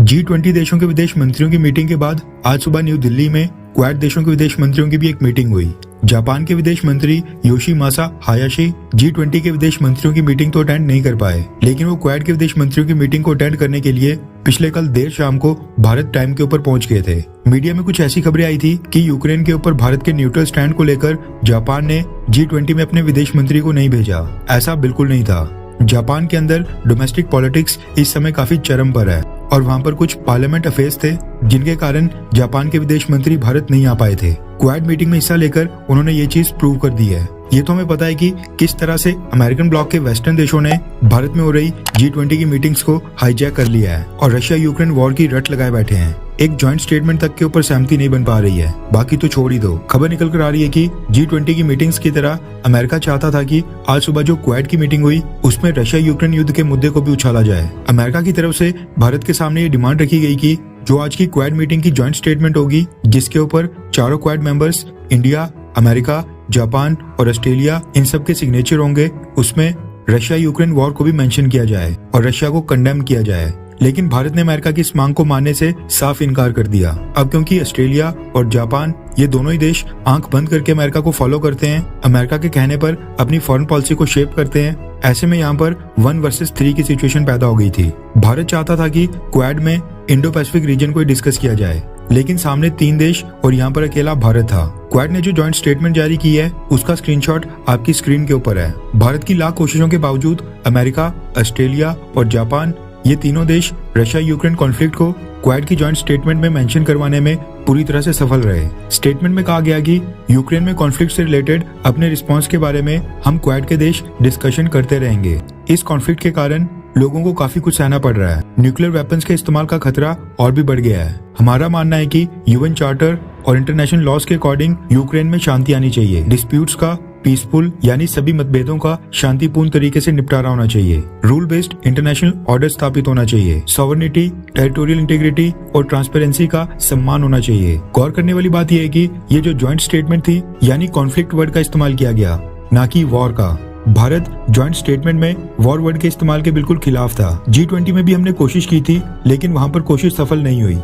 G20 देशों के विदेश मंत्रियों की मीटिंग के बाद आज सुबह न्यू दिल्ली में क्वाड देशों के विदेश मंत्रियों की भी एक मीटिंग हुई। जापान के विदेश मंत्री योशिमासा हायाशी G20 के विदेश मंत्रियों की मीटिंग तो अटेंड नहीं कर पाए, लेकिन वो क्वाड के विदेश मंत्रियों की मीटिंग को अटेंड करने के लिए पिछले कल देर शाम को भारत टाइम के ऊपर पहुंच गए थे। मीडिया में कुछ ऐसी खबरें आई थी कि यूक्रेन के ऊपर भारत के न्यूट्रल स्टैंड को लेकर जापान ने G20 में अपने विदेश मंत्री को नहीं भेजा। ऐसा बिल्कुल नहीं था। जापान के अंदर डोमेस्टिक पॉलिटिक्स इस समय काफी चरम पर है और वहाँ पर कुछ पार्लियामेंट अफेयर्स थे जिनके कारण जापान के विदेश मंत्री भारत नहीं आ पाए थे। क्वाड मीटिंग में हिस्सा लेकर उन्होंने ये चीज प्रूव कर दी है। ये तो हमें पता है कि किस तरह से अमेरिकन ब्लॉक के वेस्टर्न देशों ने भारत में हो रही G20 की मीटिंग्स को हाईजैक कर लिया है और रशिया यूक्रेन वॉर की रट लगाए बैठे हैं। एक जॉइंट स्टेटमेंट तक के ऊपर सहमति नहीं बन पा रही है। बाकी तो छोड़ ही दो। खबर निकल कर आ रही है कि G20 की मीटिंग्स की तरह अमेरिका चाहता था कि आज सुबह जो क्वाड की मीटिंग हुई उसमें रशिया यूक्रेन युद्ध के मुद्दे को भी उछाला जाए। अमेरिका की तरफ से भारत के सामने ये डिमांड रखी गई कि जो आज की क्वाड मीटिंग की जॉइंट स्टेटमेंट होगी, जिसके ऊपर चारों quad members India, America, Japan और ऑस्ट्रेलिया इन सब के सिग्नेचर होंगे, उसमें रशिया यूक्रेन वॉर को भी मेंशन किया जाए और रशिया को कंडेम किया जाए। लेकिन भारत ने अमेरिका की इस मांग को मानने से साफ इनकार कर दिया। अब क्योंकि ऑस्ट्रेलिया और जापान ये दोनों ही देश आंख बंद करके अमेरिका को फॉलो करते हैं, अमेरिका के कहने पर अपनी फॉरेन पॉलिसी को शेप करते हैं, ऐसे में यहाँ पर 1 वर्सेस 3 की सिचुएशन पैदा हो गई थी। भारत चाहता था कि क्वाड में इंडो पैसिफिक रीजन को डिस्कस किया जाए, लेकिन सामने 3 देश और यहाँ पर अकेला भारत था। क्वाड ने जो जॉइंट स्टेटमेंट जारी की है उसका स्क्रीनशॉट आपकी स्क्रीन के ऊपर है। भारत की लाख कोशिशों के बावजूद अमेरिका, ऑस्ट्रेलिया और जापान ये तीनों देश रशिया यूक्रेन कॉन्फ्लिक्ट को क्वाड की जॉइंट स्टेटमेंट में मेंशन करवाने में पूरी तरह से सफल रहे। स्टेटमेंट में कहा गया कि यूक्रेन में कॉन्फ्लिक्ट से रिलेटेड अपने रिस्पांस के बारे में हम क्वाड के देश डिस्कशन करते रहेंगे। इस कॉन्फ्लिक्ट के कारण लोगों को काफी कुछ सहना पड़ रहा है। न्यूक्लियर वेपन्स के इस्तेमाल का खतरा और भी बढ़ गया है। हमारा मानना है कि यूएन चार्टर और इंटरनेशनल लॉज के अकॉर्डिंग यूक्रेन में शांति आनी चाहिए। डिस्प्यूट्स का पीसफुल यानी सभी मतभेदों का शांतिपूर्ण तरीके से निपटारा होना चाहिए। रूल बेस्ड इंटरनेशनल ऑर्डर स्थापित होना चाहिए। सॉवरेनिटी, टेरिटोरियल इंटीग्रिटी और ट्रांसपेरेंसी का सम्मान होना चाहिए। गौर करने वाली बात यह है कि ये जो जॉइंट स्टेटमेंट थी यानी कॉन्फ्लिक्ट वर्ड का इस्तेमाल किया गया, ना कि वॉर का। भारत जॉइंट स्टेटमेंट में वॉर वर्ड के इस्तेमाल के बिल्कुल खिलाफ था। G20 में भी हमने कोशिश की थी, लेकिन वहाँ पर कोशिश सफल नहीं हुई।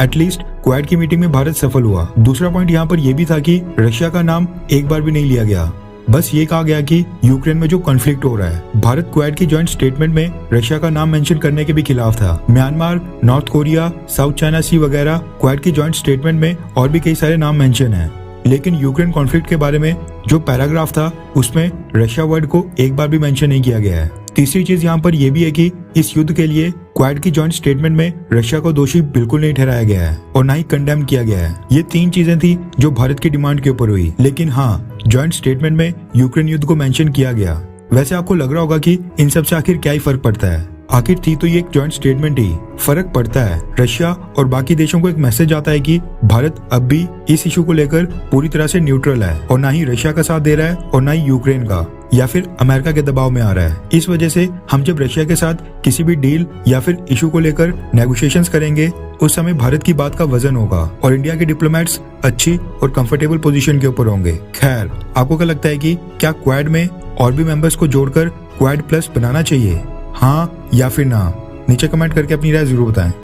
एटलीस्ट क्वाड की मीटिंग में भारत सफल हुआ। दूसरा पॉइंट यहाँ पर यह भी था कि रशिया का नाम एक बार भी नहीं लिया गया। बस ये कहा गया कि यूक्रेन में जो कॉन्फ्लिक्ट हो रहा है। भारत क्वाड की जॉइंट स्टेटमेंट में रशिया का नाम मेंशन करने के भी खिलाफ था। Myanmar, North Korea, South China Sea वगैरह क्वाड की जॉइंट स्टेटमेंट में और भी कई सारे नाम मेंशन हैं, लेकिन यूक्रेन कॉन्फ्लिक्ट के बारे में जो पैराग्राफ था उसमें रशिया वर्ड को एक बार भी मेंशन नहीं किया गया है। तीसरी चीज यहाँ पर यह भी है कि इस युद्ध के लिए क्वाड की जॉइंट स्टेटमेंट में रशिया को दोषी बिल्कुल नहीं ठहराया गया है और ना ही कंडेम किया गया है। ये 3 चीजें थी जो भारत की डिमांड के ऊपर हुई, लेकिन हाँ, जॉइंट स्टेटमेंट में यूक्रेन युद्ध को मेंशन किया गया। वैसे आपको लग रहा होगा कि इन सब से आखिर क्या ही फर्क पड़ता है। आखिर थी तो ये एक जॉइंट स्टेटमेंट ही। फर्क पड़ता है, रशिया और बाकी देशों को एक मैसेज आता है कि भारत अब भी इस इशू को लेकर पूरी तरह से न्यूट्रल है और ना ही रशिया का साथ दे रहा है और ना ही यूक्रेन का या फिर अमेरिका के दबाव में आ रहा है। इस वजह से हम जब रशिया के साथ किसी भी डील या फिर इशू को लेकर नेगोशिएशंस करेंगे, उस समय भारत की बात का वजन होगा और इंडिया के डिप्लोमेट्स अच्छी और कंफर्टेबल पोजीशन के ऊपर होंगे। खैर, आपको क्या लगता है कि क्या क्वाड में और भी मेंबर्स को जोड़कर क्वाड प्लस बनाना चाहिए, हाँ या फिर ना? नीचे कमेंट करके अपनी राय जरूर बताएं।